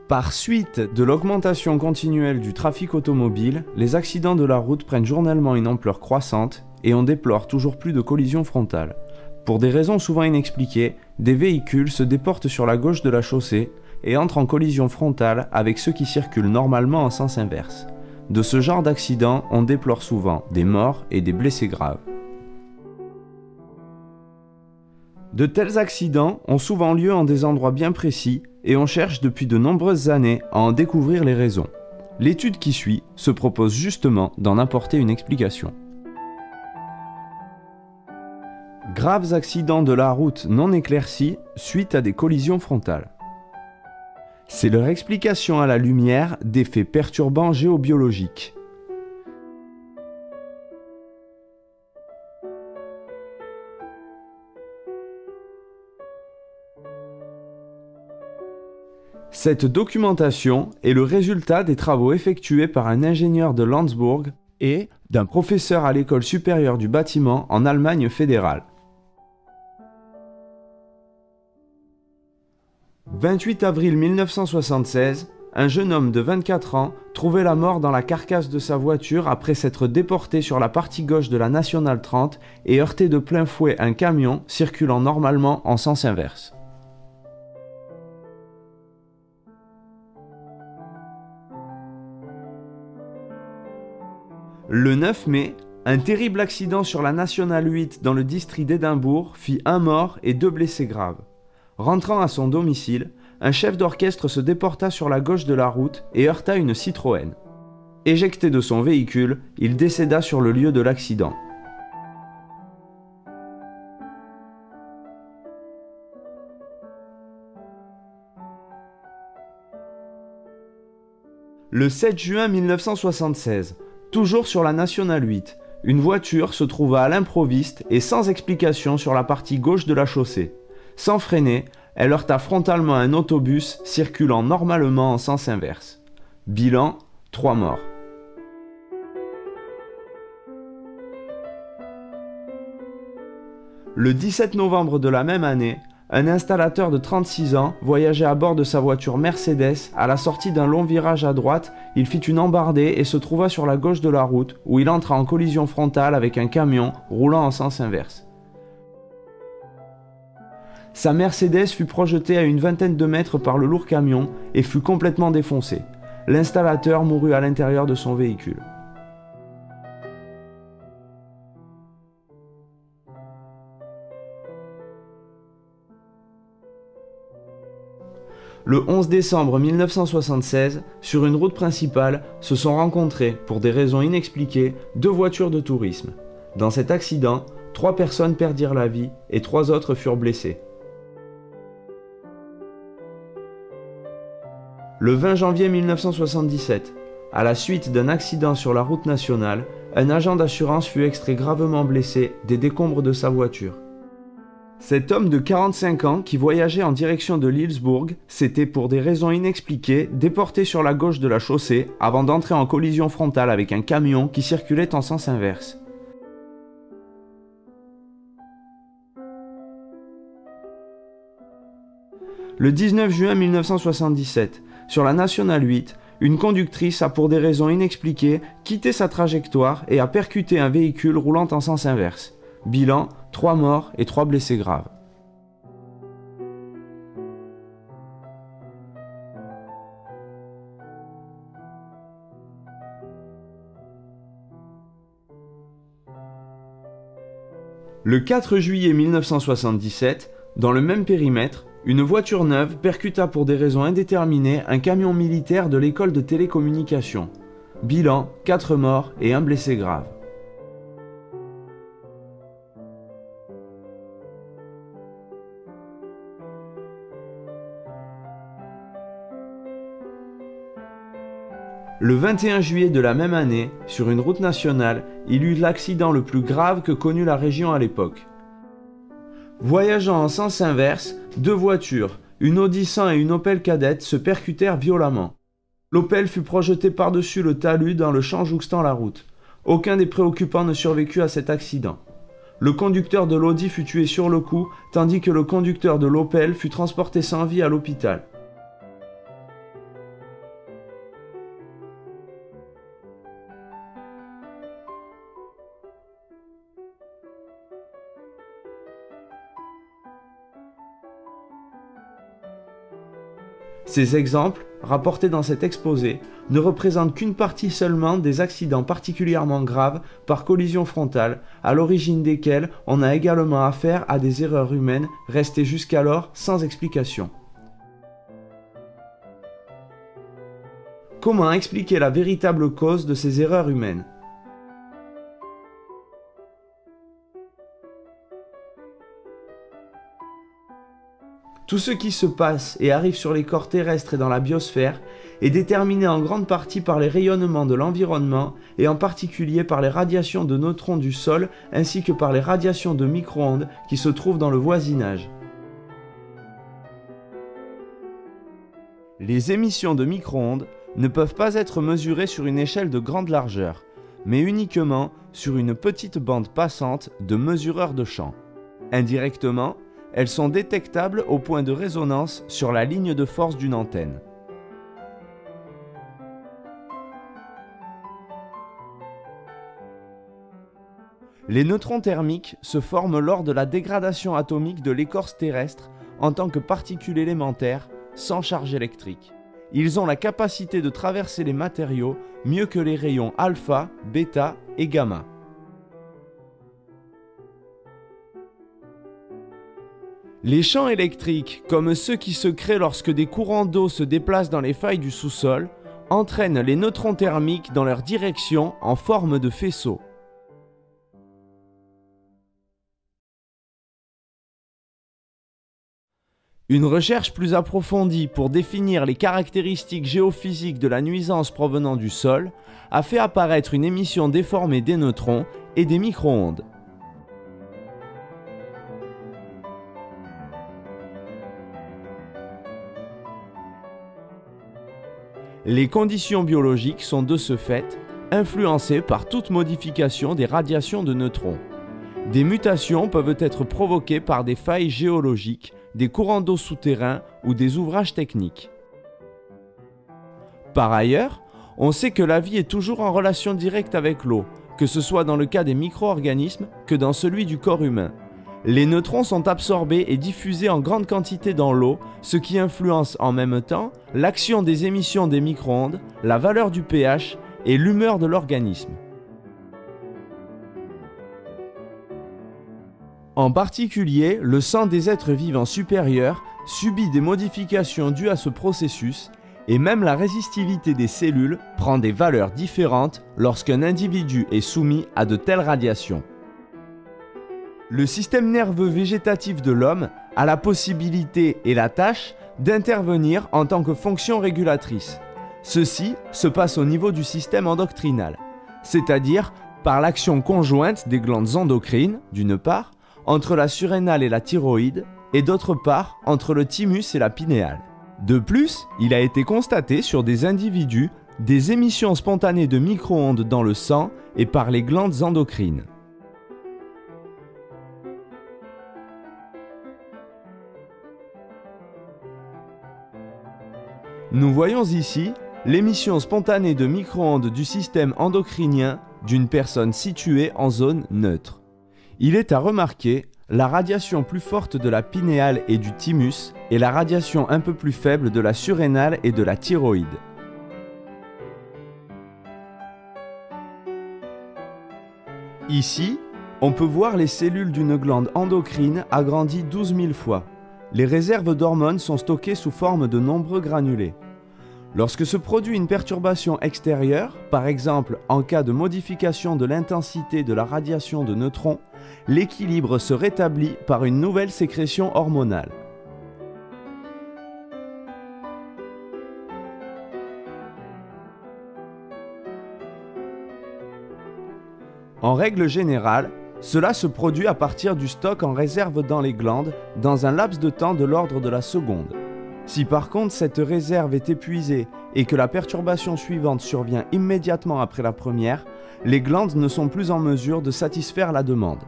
Par suite de l'augmentation continuelle du trafic automobile, les accidents de la route prennent journellement une ampleur croissante et on déplore toujours plus de collisions frontales. Pour des raisons souvent inexpliquées, des véhicules se déportent sur la gauche de la chaussée et entrent en collision frontale avec ceux qui circulent normalement en sens inverse. De ce genre d'accident, on déplore souvent des morts et des blessés graves. De tels accidents ont souvent lieu en des endroits bien précis et on cherche depuis de nombreuses années à en découvrir les raisons. L'étude qui suit se propose justement d'en apporter une explication. Graves accidents de la route non éclaircis suite à des collisions frontales. C'est leur explication à la lumière d'effets perturbants géobiologiques. Cette documentation est le résultat des travaux effectués par un ingénieur de Landsberg et d'un professeur à l'école supérieure du bâtiment en Allemagne fédérale. 28 avril 1976, un jeune homme de 24 ans trouvait la mort dans la carcasse de sa voiture après s'être déporté sur la partie gauche de la Nationale 30 et heurté de plein fouet un camion circulant normalement en sens inverse. Le 9 mai, un terrible accident sur la Nationale 8 dans le district d'Édimbourg fit un mort et 2 blessés graves. Rentrant à son domicile, un chef d'orchestre se déporta sur la gauche de la route et heurta une Citroën. Éjecté de son véhicule, il décéda sur le lieu de l'accident. Le 7 juin 1976, toujours sur la Nationale 8, une voiture se trouva à l'improviste et sans explication sur la partie gauche de la chaussée. Sans freiner, elle heurta frontalement un autobus circulant normalement en sens inverse. Bilan, 3 morts. Le 17 novembre de la même année, un installateur de 36 ans voyageait à bord de sa voiture Mercedes. À la sortie d'un long virage à droite, il fit une embardée et se trouva sur la gauche de la route où il entra en collision frontale avec un camion roulant en sens inverse. Sa Mercedes fut projetée à une vingtaine de mètres par le lourd camion et fut complètement défoncée. L'installateur mourut à l'intérieur de son véhicule. Le 11 décembre 1976, sur une route principale, se sont rencontrées, pour des raisons inexpliquées, 2 voitures de tourisme. Dans cet accident, 3 personnes perdirent la vie et 3 autres furent blessées. Le 20 janvier 1977, à la suite d'un accident sur la route nationale, un agent d'assurance fut extrait gravement blessé des décombres de sa voiture. Cet homme de 45 ans qui voyageait en direction de Leesburg s'était pour des raisons inexpliquées déporté sur la gauche de la chaussée avant d'entrer en collision frontale avec un camion qui circulait en sens inverse. Le 19 juin 1977, sur la Nationale 8, une conductrice a pour des raisons inexpliquées quitté sa trajectoire et a percuté un véhicule roulant en sens inverse. Bilan, 3 morts et 3 blessés graves. Le 4 juillet 1977, dans le même périmètre, une voiture neuve percuta pour des raisons indéterminées un camion militaire de l'école de télécommunications. Bilan, 4 morts et 1 blessé grave. Le 21 juillet de la même année, sur une route nationale, il eut l'accident le plus grave que connut la région à l'époque. Voyageant en sens inverse, 2 voitures, une Audi 100 et une Opel Kadett, se percutèrent violemment. L'Opel fut projeté par-dessus le talus dans le champ jouxtant la route. Aucun des préoccupants ne survécut à cet accident. Le conducteur de l'Audi fut tué sur le coup, tandis que le conducteur de l'Opel fut transporté sans vie à l'hôpital. Ces exemples, rapportés dans cet exposé, ne représentent qu'une partie seulement des accidents particulièrement graves par collision frontale, à l'origine desquels on a également affaire à des erreurs humaines restées jusqu'alors sans explication. Comment expliquer la véritable cause de ces erreurs humaines ? Tout ce qui se passe et arrive sur les corps terrestres et dans la biosphère est déterminé en grande partie par les rayonnements de l'environnement et en particulier par les radiations de neutrons du sol ainsi que par les radiations de micro-ondes qui se trouvent dans le voisinage. Les émissions de micro-ondes ne peuvent pas être mesurées sur une échelle de grande largeur, mais uniquement sur une petite bande passante de mesureurs de champ. Indirectement, elles sont détectables au point de résonance sur la ligne de force d'une antenne. Les neutrons thermiques se forment lors de la dégradation atomique de l'écorce terrestre en tant que particules élémentaires sans charge électrique. Ils ont la capacité de traverser les matériaux mieux que les rayons alpha, bêta et gamma. Les champs électriques, comme ceux qui se créent lorsque des courants d'eau se déplacent dans les failles du sous-sol, entraînent les neutrons thermiques dans leur direction en forme de faisceau. Une recherche plus approfondie pour définir les caractéristiques géophysiques de la nuisance provenant du sol a fait apparaître une émission déformée des neutrons et des micro-ondes. Les conditions biologiques sont de ce fait influencées par toute modification des radiations de neutrons. Des mutations peuvent être provoquées par des failles géologiques, des courants d'eau souterrains ou des ouvrages techniques. Par ailleurs, on sait que la vie est toujours en relation directe avec l'eau, que ce soit dans le cas des micro-organismes que dans celui du corps humain. Les neutrons sont absorbés et diffusés en grande quantité dans l'eau, ce qui influence en même temps l'action des émissions des micro-ondes, la valeur du pH et l'humeur de l'organisme. En particulier, le sang des êtres vivants supérieurs subit des modifications dues à ce processus et même la résistivité des cellules prend des valeurs différentes lorsqu'un individu est soumis à de telles radiations. Le système nerveux végétatif de l'homme a la possibilité et la tâche d'intervenir en tant que fonction régulatrice. Ceci se passe au niveau du système endocrinal, c'est-à-dire par l'action conjointe des glandes endocrines, d'une part, entre la surrénale et la thyroïde, et d'autre part, entre le thymus et la pinéale. De plus, il a été constaté sur des individus des émissions spontanées de micro-ondes dans le sang et par les glandes endocrines. Nous voyons ici l'émission spontanée de micro-ondes du système endocrinien d'une personne située en zone neutre. Il est à remarquer la radiation plus forte de la pinéale et du thymus et la radiation un peu plus faible de la surrénale et de la thyroïde. Ici, on peut voir les cellules d'une glande endocrine agrandies 12 000 fois. Les réserves d'hormones sont stockées sous forme de nombreux granulés. Lorsque se produit une perturbation extérieure, par exemple en cas de modification de l'intensité de la radiation de neutrons, l'équilibre se rétablit par une nouvelle sécrétion hormonale. En règle générale, cela se produit à partir du stock en réserve dans les glandes dans un laps de temps de l'ordre de la seconde. Si par contre cette réserve est épuisée et que la perturbation suivante survient immédiatement après la première, les glandes ne sont plus en mesure de satisfaire la demande.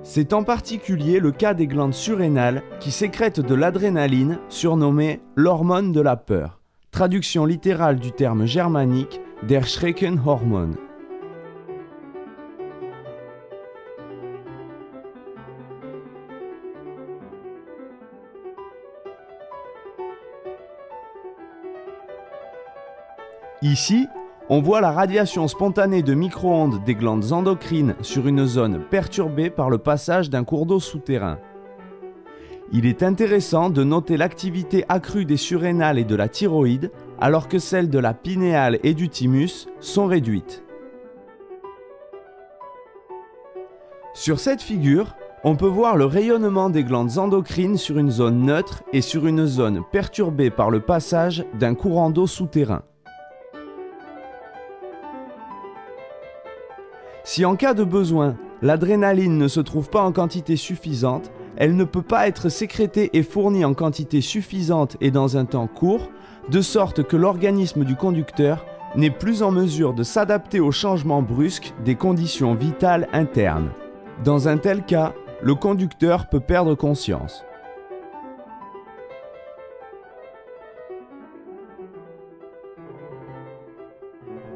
C'est en particulier le cas des glandes surrénales qui sécrètent de l'adrénaline, surnommée l'hormone de la peur, traduction littérale du terme germanique der Schreckenhormon. Ici, on voit la radiation spontanée de micro-ondes des glandes endocrines sur une zone perturbée par le passage d'un cours d'eau souterrain. Il est intéressant de noter l'activité accrue des surrénales et de la thyroïde, alors que celles de la pinéale et du thymus sont réduites. Sur cette figure, on peut voir le rayonnement des glandes endocrines sur une zone neutre et sur une zone perturbée par le passage d'un courant d'eau souterrain. Si en cas de besoin, l'adrénaline ne se trouve pas en quantité suffisante, elle ne peut pas être sécrétée et fournie en quantité suffisante et dans un temps court, de sorte que l'organisme du conducteur n'est plus en mesure de s'adapter aux changements brusques des conditions vitales internes. Dans un tel cas, le conducteur peut perdre conscience.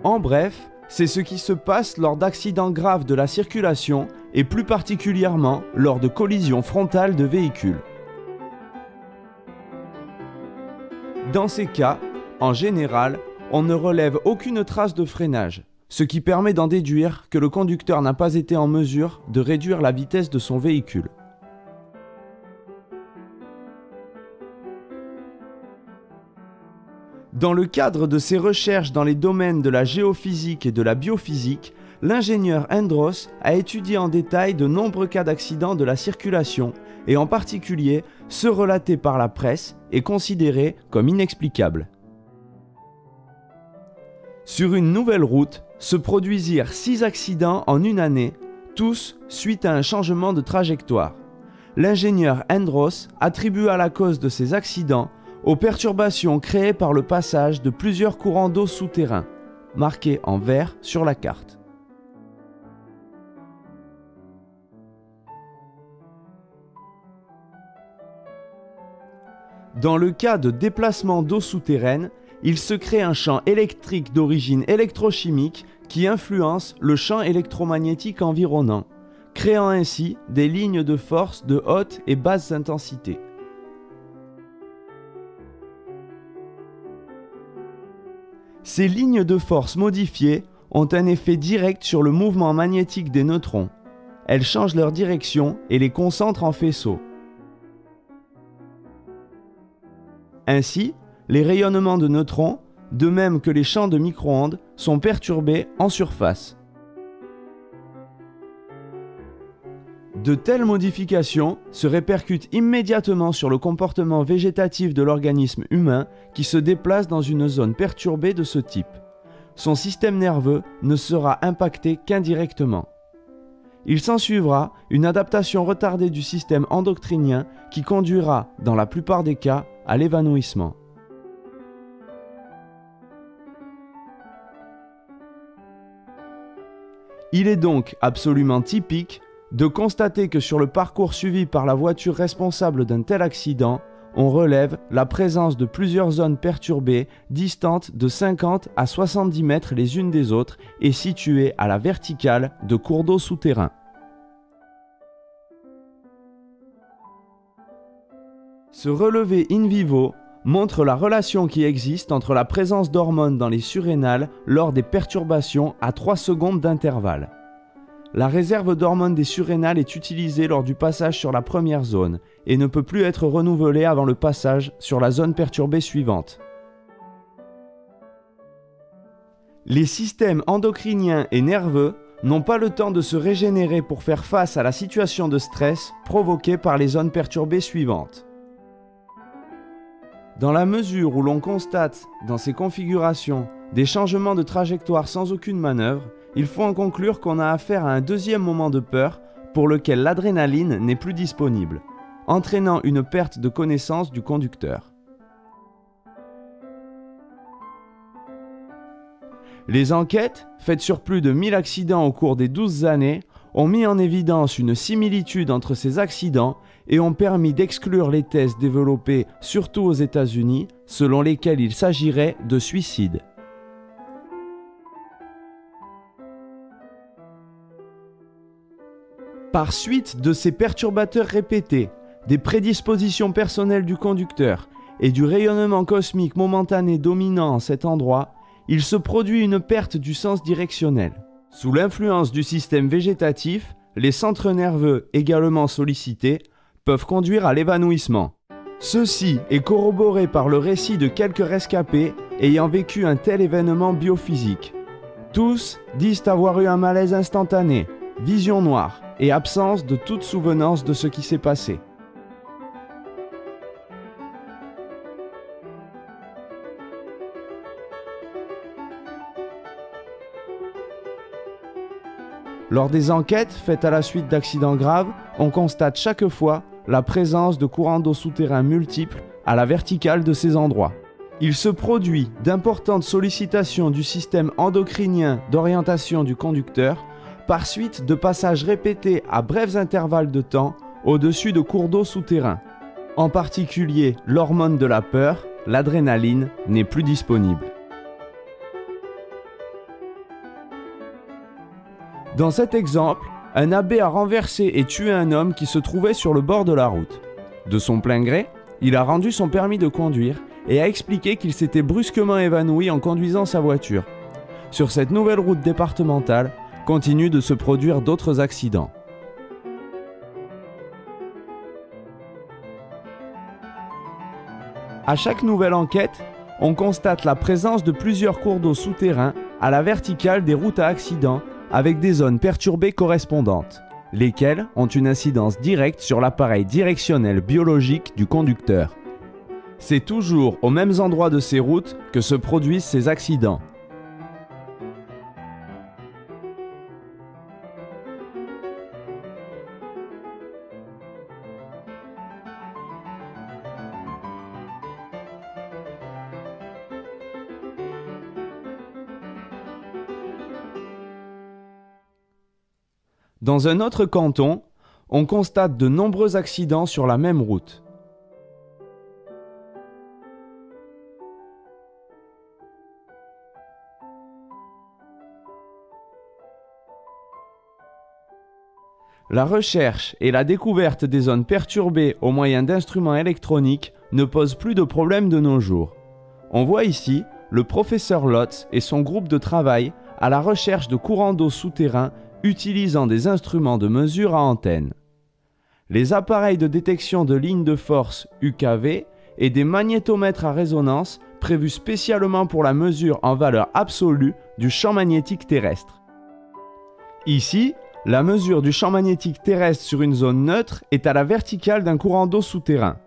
En bref, c'est ce qui se passe lors d'accidents graves de la circulation et plus particulièrement lors de collisions frontales de véhicules. Dans ces cas, en général, on ne relève aucune trace de freinage, ce qui permet d'en déduire que le conducteur n'a pas été en mesure de réduire la vitesse de son véhicule. Dans le cadre de ses recherches dans les domaines de la géophysique et de la biophysique, l'ingénieur Andros a étudié en détail de nombreux cas d'accidents de la circulation et en particulier ceux relatés par la presse et considérés comme inexplicables. Sur une nouvelle route, se produisirent 6 accidents en une année, tous suite à un changement de trajectoire. L'ingénieur Andros attribua la cause de ces accidents aux perturbations créées par le passage de plusieurs courants d'eau souterrains, marqués en vert sur la carte. Dans le cas de déplacement d'eau souterraine, il se crée un champ électrique d'origine électrochimique qui influence le champ électromagnétique environnant, créant ainsi des lignes de force de haute et basse intensité. Ces lignes de force modifiées ont un effet direct sur le mouvement magnétique des neutrons. Elles changent leur direction et les concentrent en faisceaux. Ainsi, les rayonnements de neutrons, de même que les champs de micro-ondes, sont perturbés en surface. De telles modifications se répercutent immédiatement sur le comportement végétatif de l'organisme humain qui se déplace dans une zone perturbée de ce type. Son système nerveux ne sera impacté qu'indirectement. Il s'ensuivra une adaptation retardée du système endocrinien qui conduira, dans la plupart des cas, à l'évanouissement. Il est donc absolument typique de constater que sur le parcours suivi par la voiture responsable d'un tel accident, on relève la présence de plusieurs zones perturbées distantes de 50 à 70 mètres les unes des autres et situées à la verticale de cours d'eau souterrains. Ce relevé in vivo montre la relation qui existe entre la présence d'hormones dans les surrénales lors des perturbations à 3 secondes d'intervalle. La réserve d'hormones des surrénales est utilisée lors du passage sur la première zone et ne peut plus être renouvelée avant le passage sur la zone perturbée suivante. Les systèmes endocriniens et nerveux n'ont pas le temps de se régénérer pour faire face à la situation de stress provoquée par les zones perturbées suivantes. Dans la mesure où l'on constate dans ces configurations des changements de trajectoire sans aucune manœuvre, il faut en conclure qu'on a affaire à un deuxième moment de peur pour lequel l'adrénaline n'est plus disponible, entraînant une perte de connaissance du conducteur. Les enquêtes, faites sur plus de 1000 accidents au cours des 12 années, ont mis en évidence une similitude entre ces accidents et ont permis d'exclure les thèses développées surtout aux États-Unis, selon lesquelles il s'agirait de suicide. Par suite de ces perturbateurs répétés, des prédispositions personnelles du conducteur et du rayonnement cosmique momentané dominant en cet endroit, il se produit une perte du sens directionnel. Sous l'influence du système végétatif, les centres nerveux également sollicités peuvent conduire à l'évanouissement. Ceci est corroboré par le récit de quelques rescapés ayant vécu un tel événement biophysique. Tous disent avoir eu un malaise instantané, vision noire et absence de toute souvenance de ce qui s'est passé. Lors des enquêtes faites à la suite d'accidents graves, on constate chaque fois la présence de courants d'eau souterrains multiples à la verticale de ces endroits. Il se produit d'importantes sollicitations du système endocrinien d'orientation du conducteur par suite de passages répétés à brefs intervalles de temps au-dessus de cours d'eau souterrains. En particulier, l'hormone de la peur, l'adrénaline, n'est plus disponible. Dans cet exemple, un abbé a renversé et tué un homme qui se trouvait sur le bord de la route. De son plein gré, il a rendu son permis de conduire et a expliqué qu'il s'était brusquement évanoui en conduisant sa voiture. Sur cette nouvelle route départementale, continuent de se produire d'autres accidents. À chaque nouvelle enquête, on constate la présence de plusieurs cours d'eau souterrains à la verticale des routes à accidents avec des zones perturbées correspondantes, lesquelles ont une incidence directe sur l'appareil directionnel biologique du conducteur. C'est toujours aux mêmes endroits de ces routes que se produisent ces accidents. Dans un autre canton, on constate de nombreux accidents sur la même route. La recherche et la découverte des zones perturbées au moyen d'instruments électroniques ne posent plus de problème de nos jours. On voit ici le professeur Lotz et son groupe de travail à la recherche de courants d'eau souterrains utilisant des instruments de mesure à antenne. Les appareils de détection de lignes de force UKV et des magnétomètres à résonance prévus spécialement pour la mesure en valeur absolue du champ magnétique terrestre. Ici, la mesure du champ magnétique terrestre sur une zone neutre est à la verticale d'un courant d'eau souterrain.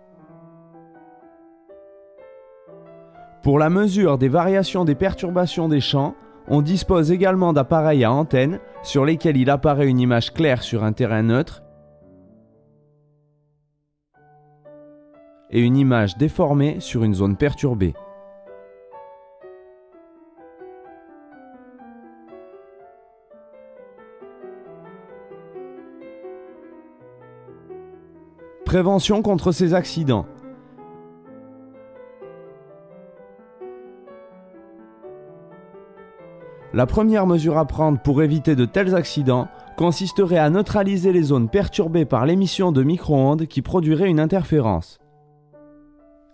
Pour la mesure des variations des perturbations des champs, on dispose également d'appareils à antenne sur lesquels il apparaît une image claire sur un terrain neutre et une image déformée sur une zone perturbée. Prévention contre ces accidents. La première mesure à prendre pour éviter de tels accidents consisterait à neutraliser les zones perturbées par l'émission de micro-ondes qui produiraient une interférence.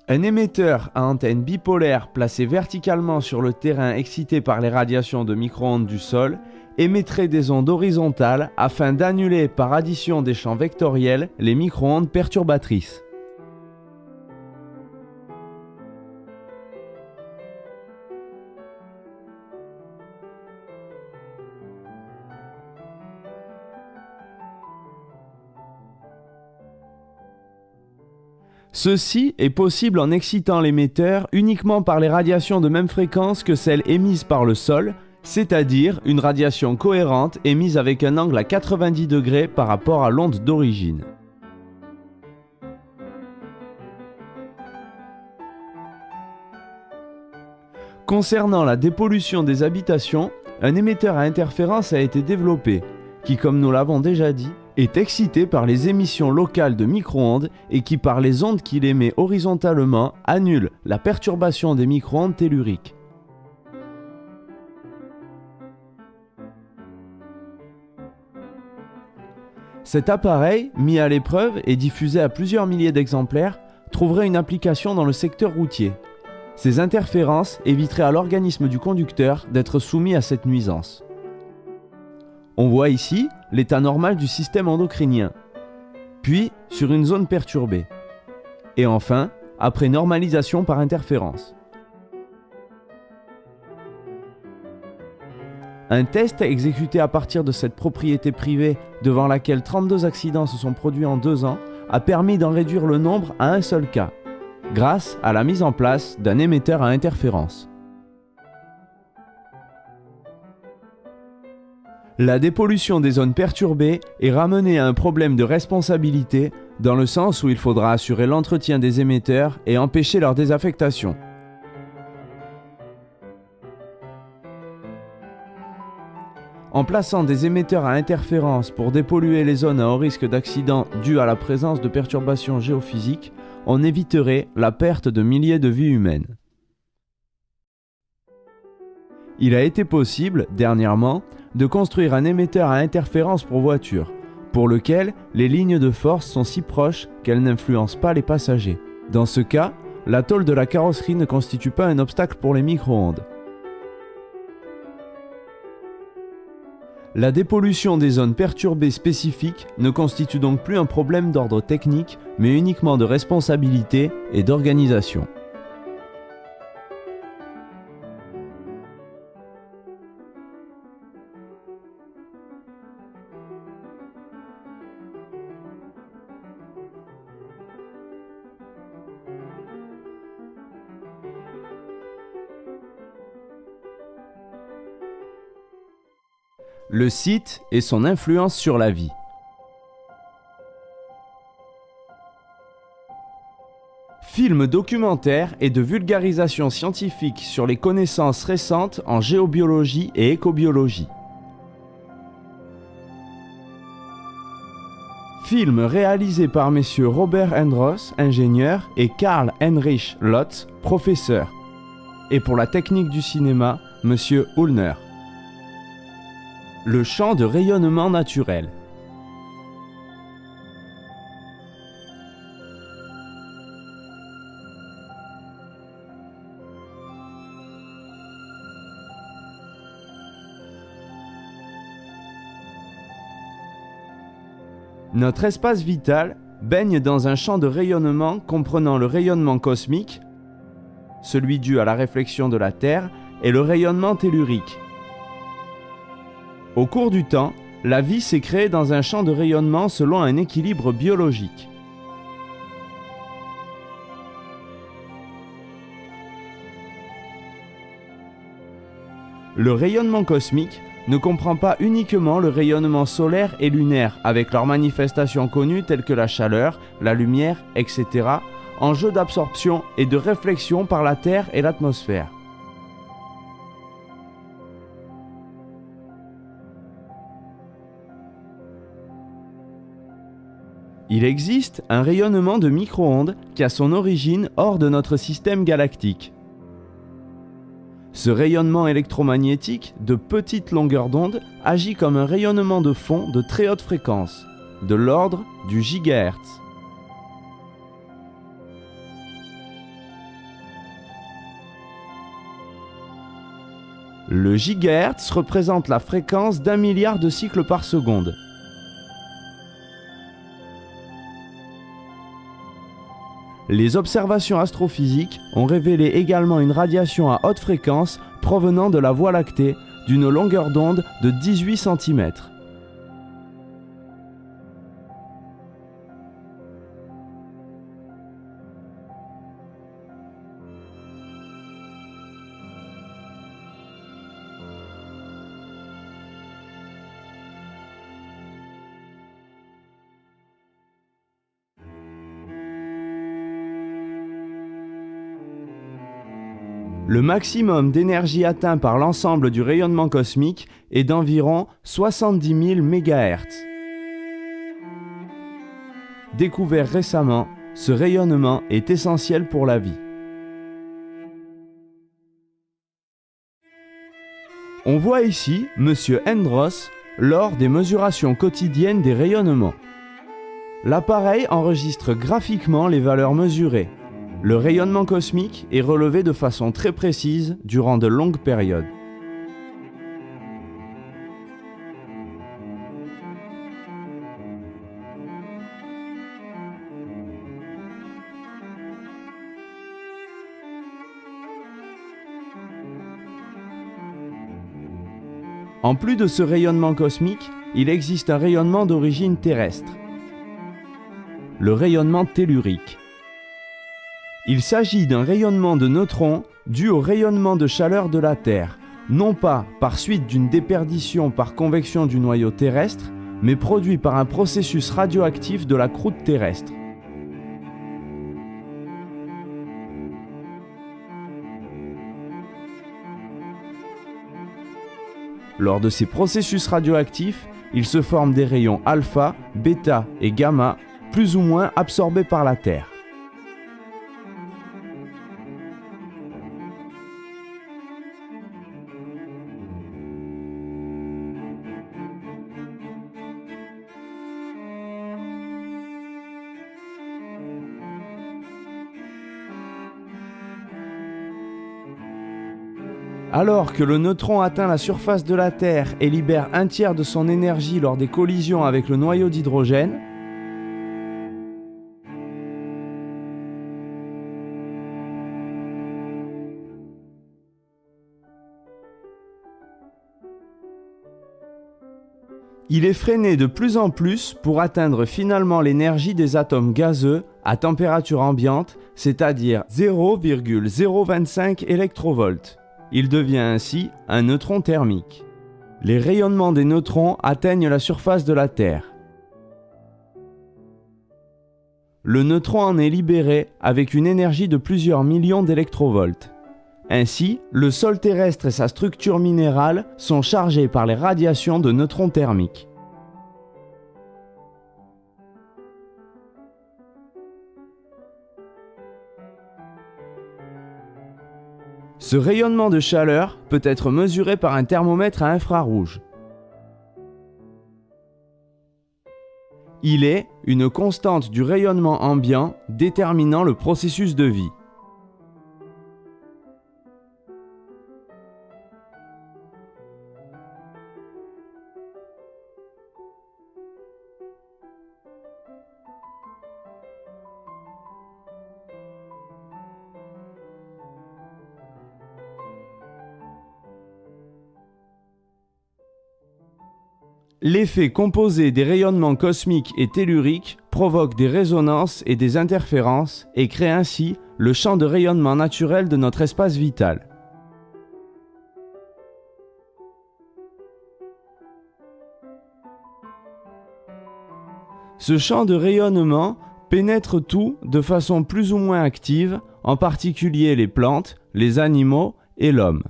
Un émetteur à antenne bipolaire placé verticalement sur le terrain excité par les radiations de micro-ondes du sol émettrait des ondes horizontales afin d'annuler par addition des champs vectoriels les micro-ondes perturbatrices. Ceci est possible en excitant l'émetteur uniquement par les radiations de même fréquence que celles émises par le sol, c'est-à-dire une radiation cohérente émise avec un angle à 90 degrés par rapport à l'onde d'origine. Concernant la dépollution des habitations, un émetteur à interférence a été développé, qui, comme nous l'avons déjà dit, est excité par les émissions locales de micro-ondes et qui, par les ondes qu'il émet horizontalement, annule la perturbation des micro-ondes telluriques. Cet appareil, mis à l'épreuve et diffusé à plusieurs milliers d'exemplaires, trouverait une application dans le secteur routier. Ces interférences éviteraient à l'organisme du conducteur d'être soumis à cette nuisance. On voit ici l'état normal du système endocrinien, puis sur une zone perturbée, et enfin, après normalisation par interférence. Un test exécuté à partir de cette propriété privée devant laquelle 32 accidents se sont produits en 2 ans a permis d'en réduire le nombre à un seul cas, grâce à la mise en place d'un émetteur à interférence. La dépollution des zones perturbées est ramenée à un problème de responsabilité dans le sens où il faudra assurer l'entretien des émetteurs et empêcher leur désaffectation. En plaçant des émetteurs à interférence pour dépolluer les zones à haut risque d'accident dû à la présence de perturbations géophysiques, on éviterait la perte de milliers de vies humaines. Il a été possible, dernièrement, de construire un émetteur à interférence pour voitures, pour lequel les lignes de force sont si proches qu'elles n'influencent pas les passagers. Dans ce cas, la tôle de la carrosserie ne constitue pas un obstacle pour les micro-ondes. La dépollution des zones perturbées spécifiques ne constitue donc plus un problème d'ordre technique, mais uniquement de responsabilité et d'organisation. Le site et son influence sur la vie. Film documentaire et de vulgarisation scientifique sur les connaissances récentes en géobiologie et écobiologie. Film réalisé par messieurs Robert Endros, ingénieur, et Karl Heinrich Lotz, professeur. Et pour la technique du cinéma, monsieur Ullner. Le champ de rayonnement naturel. Notre espace vital baigne dans un champ de rayonnement comprenant le rayonnement cosmique, celui dû à la réflexion de la Terre, et le rayonnement tellurique. Au cours du temps, la vie s'est créée dans un champ de rayonnement selon un équilibre biologique. Le rayonnement cosmique ne comprend pas uniquement le rayonnement solaire et lunaire avec leurs manifestations connues telles que la chaleur, la lumière, etc., en jeu d'absorption et de réflexion par la Terre et l'atmosphère. Il existe un rayonnement de micro-ondes qui a son origine hors de notre système galactique. Ce rayonnement électromagnétique de petite longueur d'onde agit comme un rayonnement de fond de très haute fréquence, de l'ordre du gigahertz. Le gigahertz représente la fréquence d'1 milliard de cycles par seconde. Les observations astrophysiques ont révélé également une radiation à haute fréquence provenant de la Voie lactée d'une longueur d'onde de 18 cm. Le maximum d'énergie atteint par l'ensemble du rayonnement cosmique est d'environ 70 000 MHz. Découvert récemment, ce rayonnement est essentiel pour la vie. On voit ici M. Endros lors des mesurations quotidiennes des rayonnements. L'appareil enregistre graphiquement les valeurs mesurées. Le rayonnement cosmique est relevé de façon très précise durant de longues périodes. En plus de ce rayonnement cosmique, il existe un rayonnement d'origine terrestre, le rayonnement tellurique. Il s'agit d'un rayonnement de neutrons dû au rayonnement de chaleur de la Terre, non pas par suite d'une déperdition par convection du noyau terrestre, mais produit par un processus radioactif de la croûte terrestre. Lors de ces processus radioactifs, il se forme des rayons alpha, bêta et gamma, plus ou moins absorbés par la Terre. Alors que le neutron atteint la surface de la Terre et libère un tiers de son énergie lors des collisions avec le noyau d'hydrogène, il est freiné de plus en plus pour atteindre finalement l'énergie des atomes gazeux à température ambiante, c'est-à-dire 0,025 électrovolts. Il devient ainsi un neutron thermique. Les rayonnements des neutrons atteignent la surface de la Terre. Le neutron en est libéré avec une énergie de plusieurs millions d'électrovolts. Ainsi, le sol terrestre et sa structure minérale sont chargés par les radiations de neutrons thermiques. Ce rayonnement de chaleur peut être mesuré par un thermomètre à infrarouge. Il est une constante du rayonnement ambiant déterminant le processus de vie. L'effet composé des rayonnements cosmiques et telluriques provoque des résonances et des interférences et crée ainsi le champ de rayonnement naturel de notre espace vital. Ce champ de rayonnement pénètre tout de façon plus ou moins active, en particulier les plantes, les animaux et l'homme.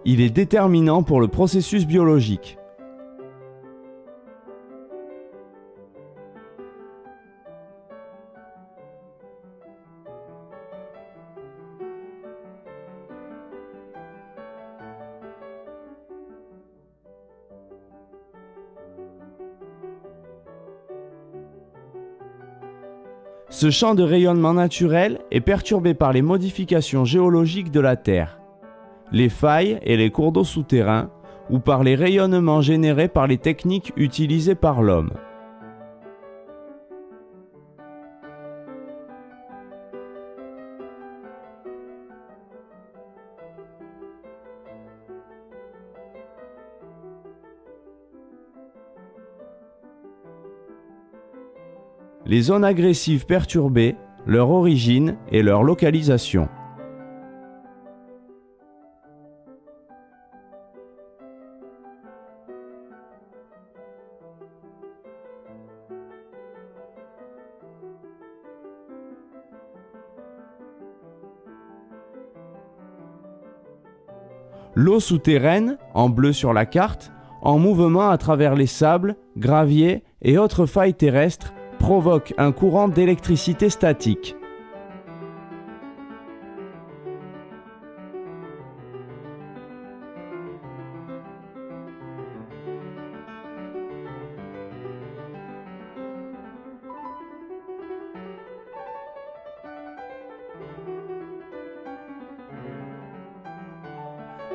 Il est déterminant pour le processus biologique. Ce champ de rayonnement naturel est perturbé par les modifications géologiques de la Terre, les failles et les cours d'eau souterrains, ou par les rayonnements générés par les techniques utilisées par l'homme. Les zones agressives perturbées, leur origine et leur localisation. L'eau souterraine, en bleu sur la carte, en mouvement à travers les sables, graviers et autres failles terrestres, provoque un courant d'électricité statique.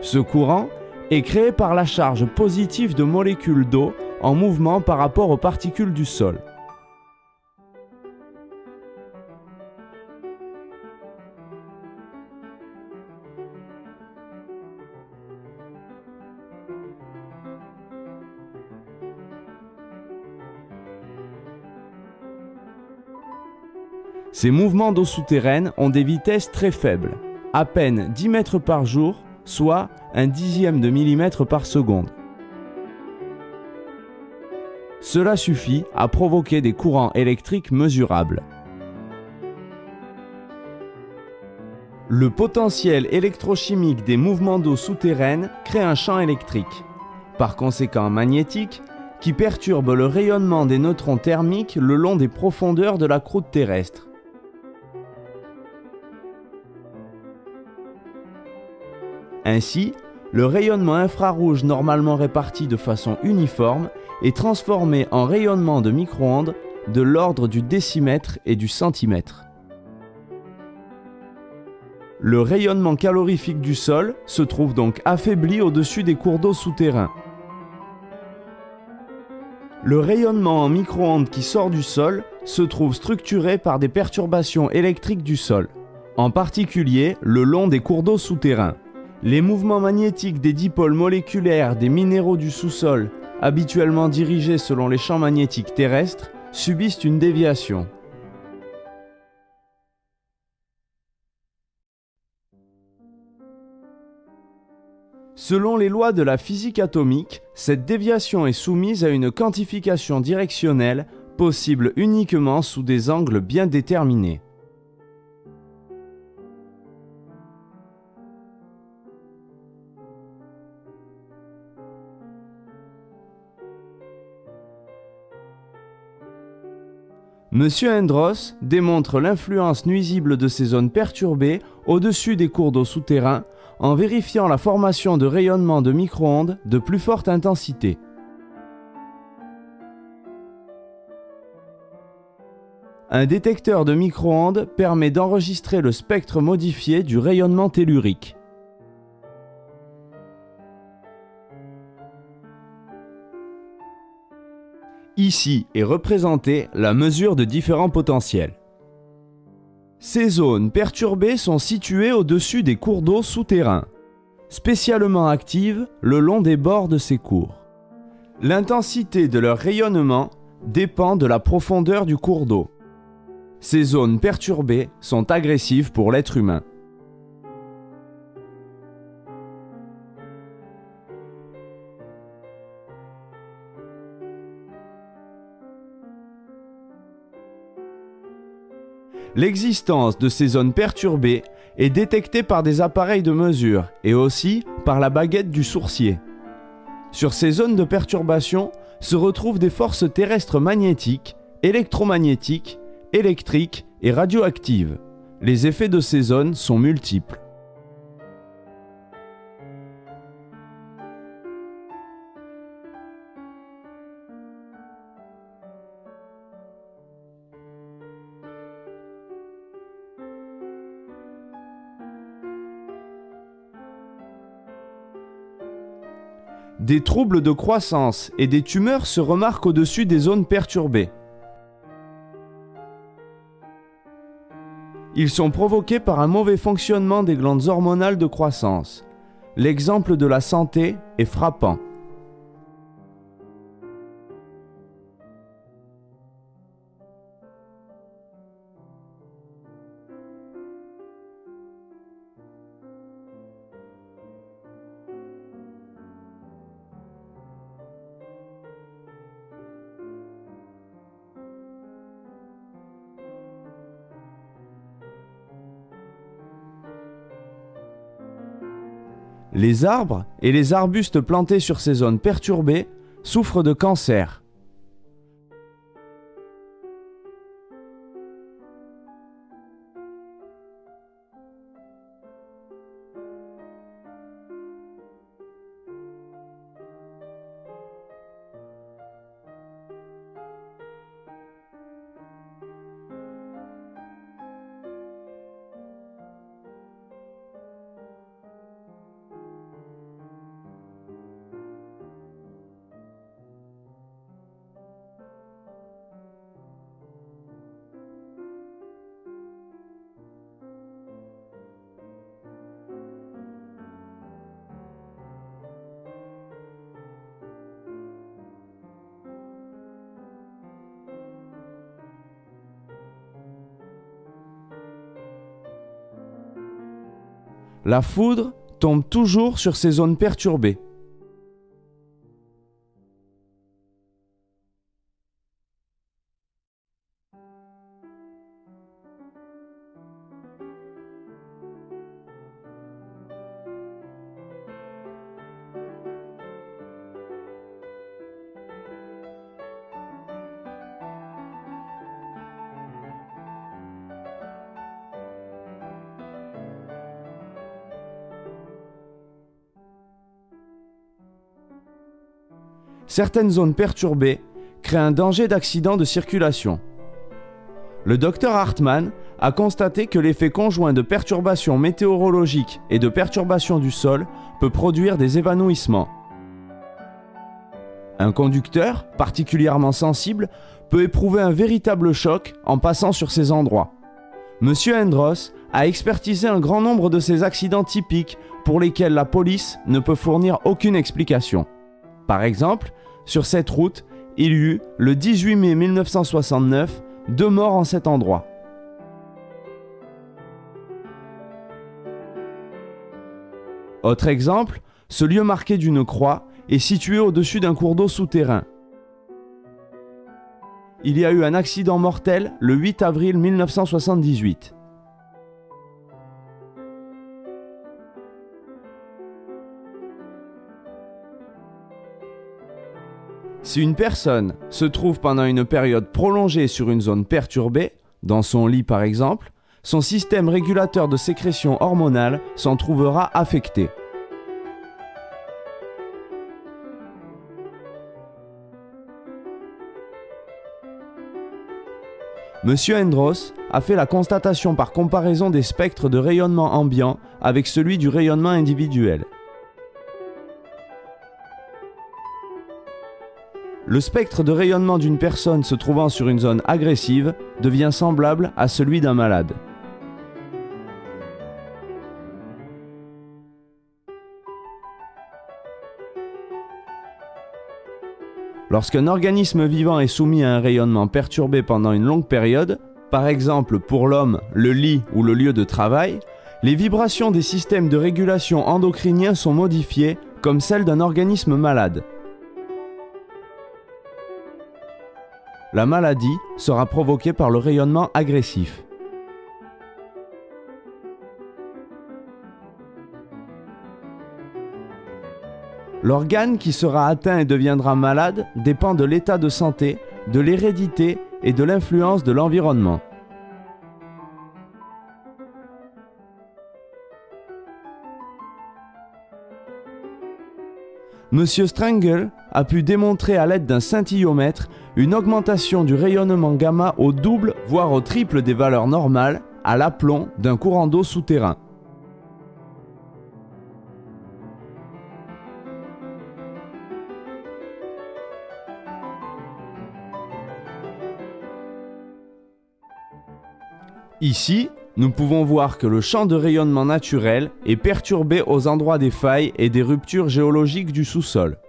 Ce courant est créé par la charge positive de molécules d'eau en mouvement par rapport aux particules du sol. Ces mouvements d'eau souterraine ont des vitesses très faibles, à peine 10 mètres par jour, soit un dixième de millimètre par seconde. Cela suffit à provoquer des courants électriques mesurables. Le potentiel électrochimique des mouvements d'eau souterraine crée un champ électrique, par conséquent magnétique, qui perturbe le rayonnement des neutrons thermiques le long des profondeurs de la croûte terrestre. Ainsi, le rayonnement infrarouge normalement réparti de façon uniforme est transformé en rayonnement de micro-ondes de l'ordre du décimètre et du centimètre. Le rayonnement calorifique du sol se trouve donc affaibli au-dessus des cours d'eau souterrains. Le rayonnement en micro-ondes qui sort du sol se trouve structuré par des perturbations électriques du sol, en particulier le long des cours d'eau souterrains. Les mouvements magnétiques des dipôles moléculaires des minéraux du sous-sol, habituellement dirigés selon les champs magnétiques terrestres, subissent une déviation. Selon les lois de la physique atomique, cette déviation est soumise à une quantification directionnelle possible uniquement sous des angles bien déterminés. Monsieur Endros démontre l'influence nuisible de ces zones perturbées au-dessus des cours d'eau souterrains en vérifiant la formation de rayonnements de micro-ondes de plus forte intensité. Un détecteur de micro-ondes permet d'enregistrer le spectre modifié du rayonnement tellurique. Ici est représentée la mesure de différents potentiels. Ces zones perturbées sont situées au-dessus des cours d'eau souterrains, spécialement actives le long des bords de ces cours. L'intensité de leur rayonnement dépend de la profondeur du cours d'eau. Ces zones perturbées sont agressives pour l'être humain. L'existence de ces zones perturbées est détectée par des appareils de mesure et aussi par la baguette du sourcier. Sur ces zones de perturbation se retrouvent des forces terrestres magnétiques, électromagnétiques, électriques et radioactives. Les effets de ces zones sont multiples. Des troubles de croissance et des tumeurs se remarquent au-dessus des zones perturbées. Ils sont provoqués par un mauvais fonctionnement des glandes hormonales de croissance. L'exemple de la santé est frappant. Les arbres et les arbustes plantés sur ces zones perturbées souffrent de cancer. La foudre tombe toujours sur ces zones perturbées. Certaines zones perturbées créent un danger d'accident de circulation. Le docteur Hartmann a constaté que l'effet conjoint de perturbations météorologiques et de perturbations du sol peut produire des évanouissements. Un conducteur, particulièrement sensible, peut éprouver un véritable choc en passant sur ces endroits. Monsieur Endros a expertisé un grand nombre de ces accidents typiques pour lesquels la police ne peut fournir aucune explication. Par exemple, sur cette route, il y eut, le 18 mai 1969, 2 morts en cet endroit. Autre exemple, ce lieu marqué d'une croix est situé au-dessus d'un cours d'eau souterrain. Il y a eu un accident mortel le 8 avril 1978. Si une personne se trouve pendant une période prolongée sur une zone perturbée, dans son lit par exemple, son système régulateur de sécrétion hormonale s'en trouvera affecté. Monsieur Endros a fait la constatation par comparaison des spectres de rayonnement ambiant avec celui du rayonnement individuel. Le spectre de rayonnement d'une personne se trouvant sur une zone agressive devient semblable à celui d'un malade. Lorsqu'un organisme vivant est soumis à un rayonnement perturbé pendant une longue période, par exemple pour l'homme, le lit ou le lieu de travail, les vibrations des systèmes de régulation endocriniens sont modifiées comme celles d'un organisme malade. La maladie sera provoquée par le rayonnement agressif. L'organe qui sera atteint et deviendra malade dépend de l'état de santé, de l'hérédité et de l'influence de l'environnement. Monsieur Strangel a pu démontrer à l'aide d'un scintillomètre une augmentation du rayonnement gamma au double, voire au triple des valeurs normales à l'aplomb d'un courant d'eau souterrain. Ici, nous pouvons voir que le champ de rayonnement naturel est perturbé aux endroits des failles et des ruptures géologiques du sous-sol.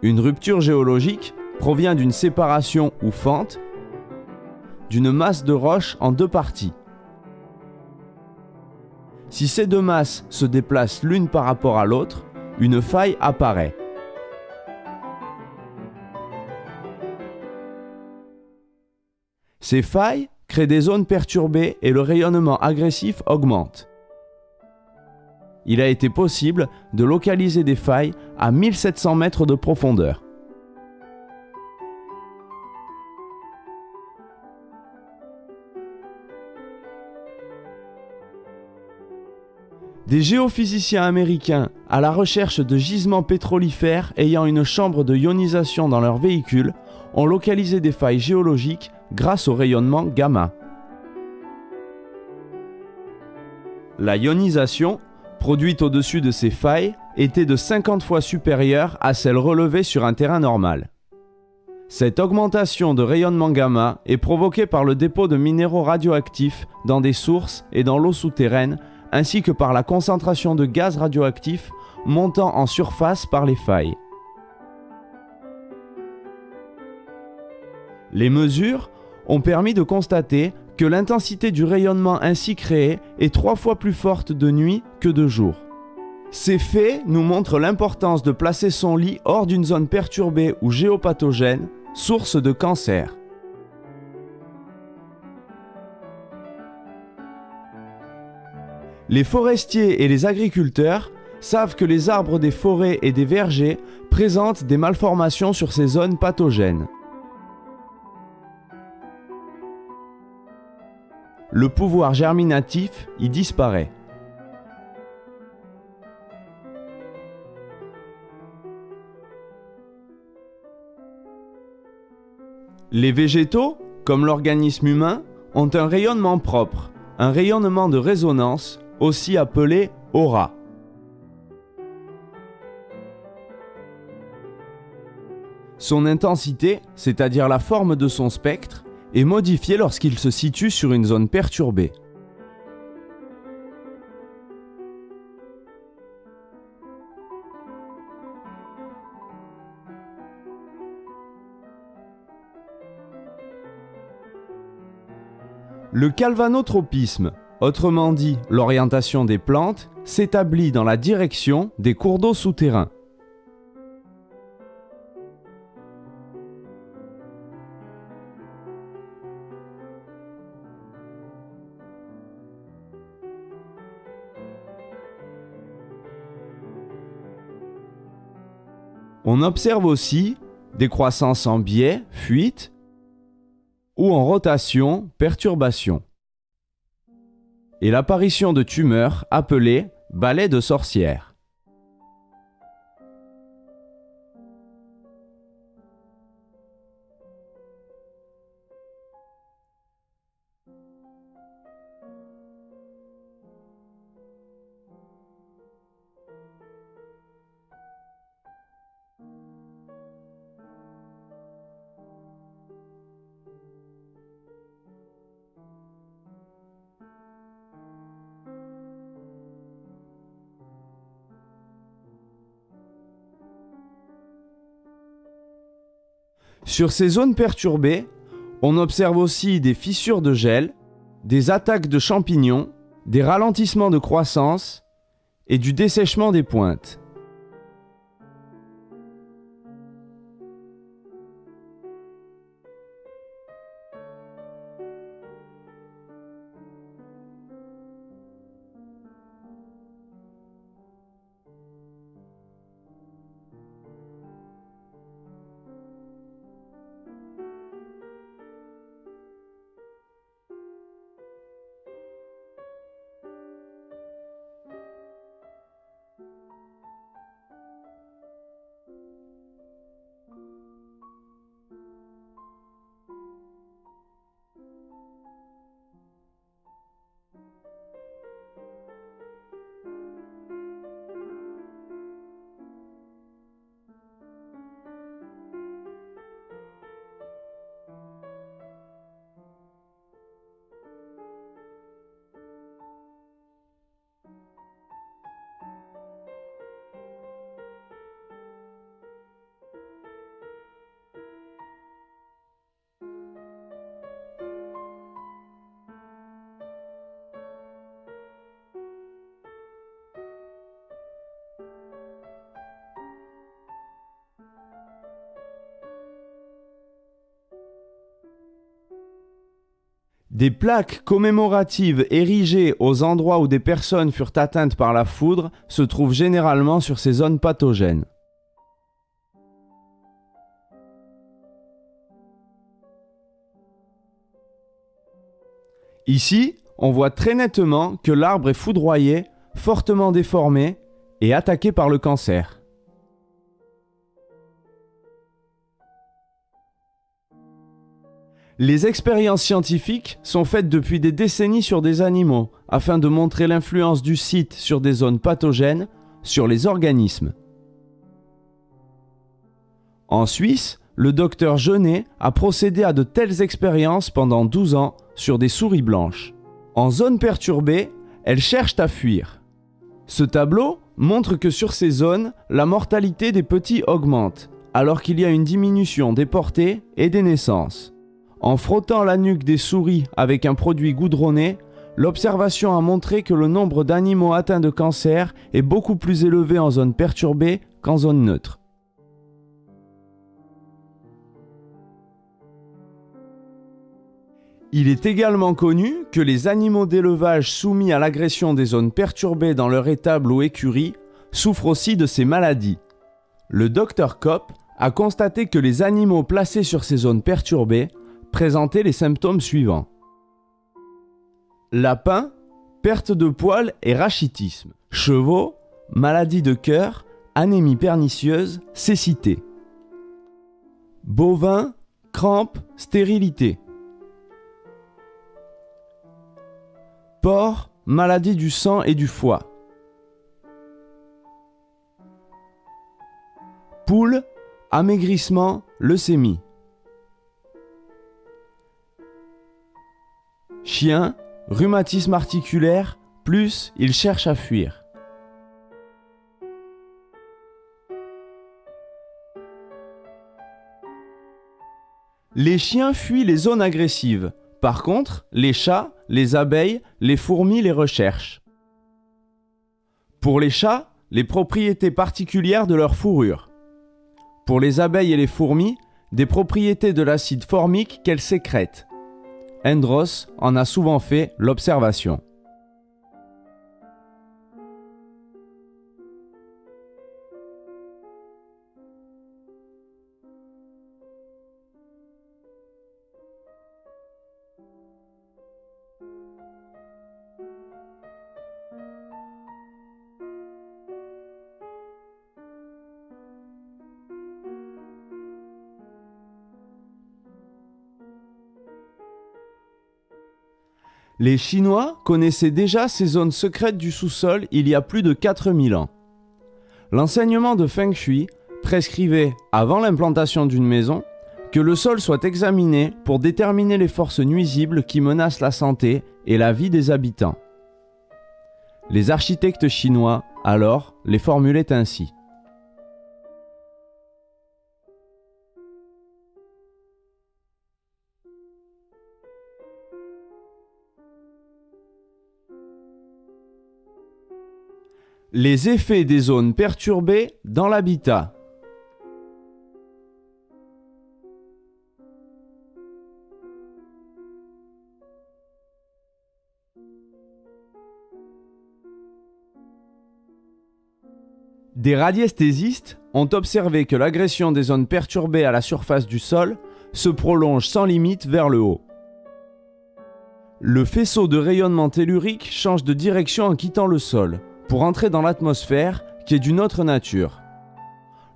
Une rupture géologique provient d'une séparation ou fente d'une masse de roche en 2 parties. Si ces 2 masses se déplacent l'une par rapport à l'autre, une faille apparaît. Ces failles créent des zones perturbées et le rayonnement agressif augmente. Il a été possible de localiser des failles à 1700 mètres de profondeur. Des géophysiciens américains à la recherche de gisements pétrolifères ayant une chambre de ionisation dans leur véhicule ont localisé des failles géologiques grâce au rayonnement gamma. La ionisation, produite au-dessus de ces failles, était de 50 fois supérieure à celle relevée sur un terrain normal. Cette augmentation de rayonnement gamma est provoquée par le dépôt de minéraux radioactifs dans des sources et dans l'eau souterraine, ainsi que par la concentration de gaz radioactifs montant en surface par les failles. Les mesures ont permis de constater que l'intensité du rayonnement ainsi créé est 3 fois plus forte de nuit que de jour. Ces faits nous montrent l'importance de placer son lit hors d'une zone perturbée ou géopathogène, source de cancer. Les forestiers et les agriculteurs savent que les arbres des forêts et des vergers présentent des malformations sur ces zones pathogènes. Le pouvoir germinatif y disparaît. Les végétaux, comme l'organisme humain, ont un rayonnement propre, un rayonnement de résonance, aussi appelé aura. Son intensité, c'est-à-dire la forme de son spectre, est modifiée lorsqu'il se situe sur une zone perturbée. Le galvanotropisme, autrement dit l'orientation des plantes, s'établit dans la direction des cours d'eau souterrains. On observe aussi des croissances en biais, fuite, ou en rotation, perturbation, et l'apparition de tumeurs appelées balais de sorcière. Sur ces zones perturbées, on observe aussi des fissures de gel, des attaques de champignons, des ralentissements de croissance et du dessèchement des pointes. Des plaques commémoratives érigées aux endroits où des personnes furent atteintes par la foudre se trouvent généralement sur ces zones pathogènes. Ici, on voit très nettement que l'arbre est foudroyé, fortement déformé et attaqué par le cancer. Les expériences scientifiques sont faites depuis des décennies sur des animaux afin de montrer l'influence du site sur des zones pathogènes sur les organismes. En Suisse, le docteur Genet a procédé à de telles expériences pendant 12 ans sur des souris blanches. En zone perturbée, elles cherchent à fuir. Ce tableau montre que sur ces zones, la mortalité des petits augmente, alors qu'il y a une diminution des portées et des naissances. En frottant la nuque des souris avec un produit goudronné, l'observation a montré que le nombre d'animaux atteints de cancer est beaucoup plus élevé en zone perturbée qu'en zone neutre. Il est également connu que les animaux d'élevage soumis à l'agression des zones perturbées dans leur étable ou écurie souffrent aussi de ces maladies. Le Dr Kopp a constaté que les animaux placés sur ces zones perturbées présentaient les symptômes suivants. Lapins, perte de poils et rachitisme. Chevaux, maladie de cœur, anémie pernicieuse, cécité. Bovins, crampes, stérilité. Porcs, maladie du sang et du foie. Poules, amaigrissement, leucémie. Chiens, rhumatisme articulaire, plus ils cherchent à fuir. Les chiens fuient les zones agressives. Par contre, les chats, les abeilles, les fourmis les recherchent. Pour les chats, les propriétés particulières de leur fourrure. Pour les abeilles et les fourmis, des propriétés de l'acide formique qu'elles sécrètent. Andros en a souvent fait l'observation. Les Chinois connaissaient déjà ces zones secrètes du sous-sol il y a plus de 4000 ans. L'enseignement de Feng Shui prescrivait, avant l'implantation d'une maison, que le sol soit examiné pour déterminer les forces nuisibles qui menacent la santé et la vie des habitants. Les architectes chinois, alors, les formulaient ainsi. Les effets des zones perturbées dans l'habitat. Des radiesthésistes ont observé que l'agression des zones perturbées à la surface du sol se prolonge sans limite vers le haut. Le faisceau de rayonnement tellurique change de direction en quittant le sol, pour entrer dans l'atmosphère qui est d'une autre nature.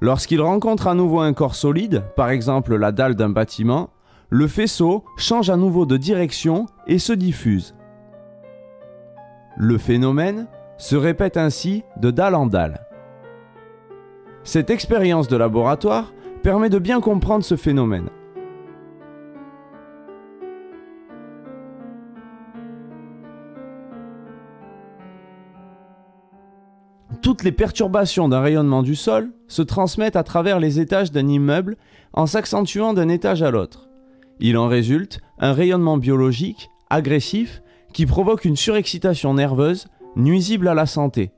Lorsqu'il rencontre à nouveau un corps solide, par exemple la dalle d'un bâtiment, le faisceau change à nouveau de direction et se diffuse. Le phénomène se répète ainsi de dalle en dalle. Cette expérience de laboratoire permet de bien comprendre ce phénomène. Toutes les perturbations d'un rayonnement du sol se transmettent à travers les étages d'un immeuble en s'accentuant d'un étage à l'autre. Il en résulte un rayonnement biologique, agressif, qui provoque une surexcitation nerveuse nuisible à la santé.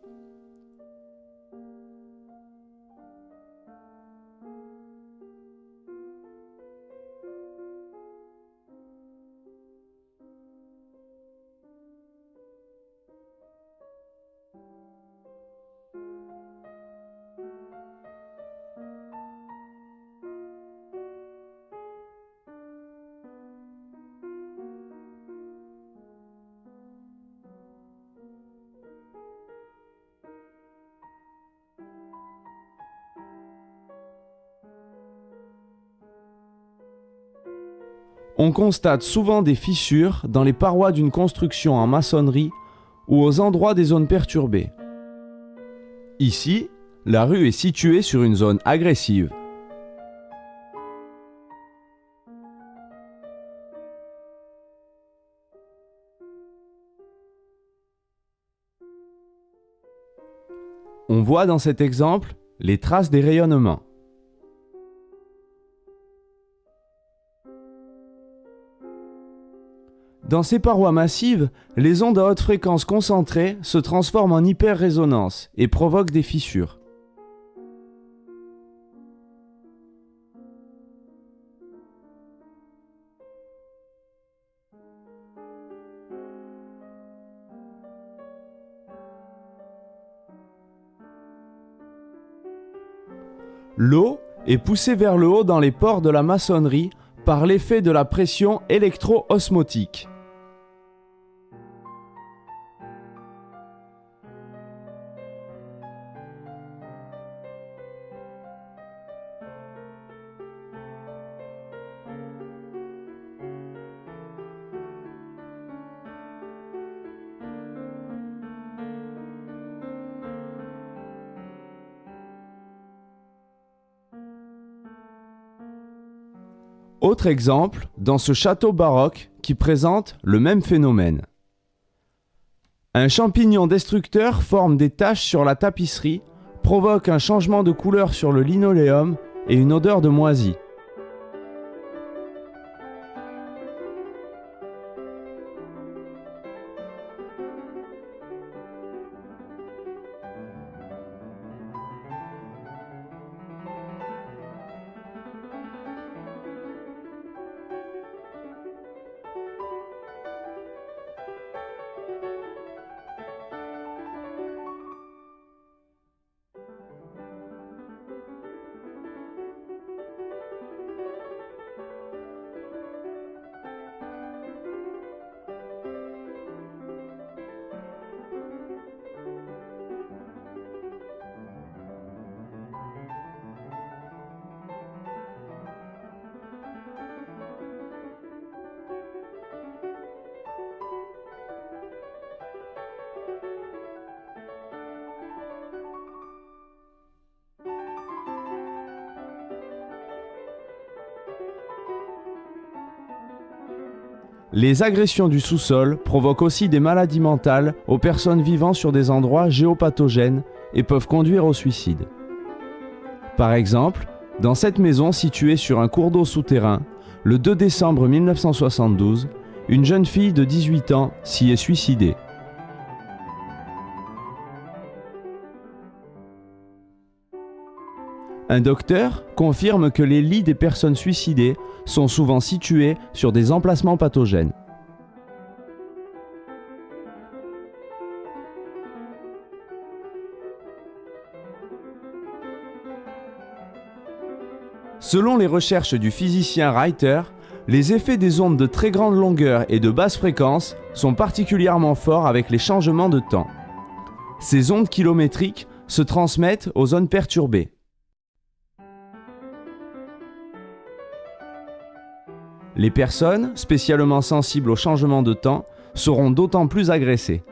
On constate souvent des fissures dans les parois d'une construction en maçonnerie ou aux endroits des zones perturbées. Ici, la rue est située sur une zone agressive. On voit dans cet exemple les traces des rayonnements. Dans ces parois massives, les ondes à haute fréquence concentrées se transforment en hyper-résonance et provoquent des fissures. L'eau est poussée vers le haut dans les pores de la maçonnerie par l'effet de la pression électro-osmotique. Autre exemple, dans ce château baroque qui présente le même phénomène. Un champignon destructeur forme des taches sur la tapisserie, provoque un changement de couleur sur le linoléum et une odeur de moisi. Les agressions du sous-sol provoquent aussi des maladies mentales aux personnes vivant sur des endroits géopathogènes et peuvent conduire au suicide. Par exemple, dans cette maison située sur un cours d'eau souterrain, le 2 décembre 1972, une jeune fille de 18 ans s'y est suicidée. Un docteur confirme que les lits des personnes suicidées sont souvent situés sur des emplacements pathogènes. Selon les recherches du physicien Reiter, les effets des ondes de très grande longueur et de basse fréquence sont particulièrement forts avec les changements de temps. Ces ondes kilométriques se transmettent aux zones perturbées. Les personnes, spécialement sensibles aux changements de temps, seront d'autant plus agressées.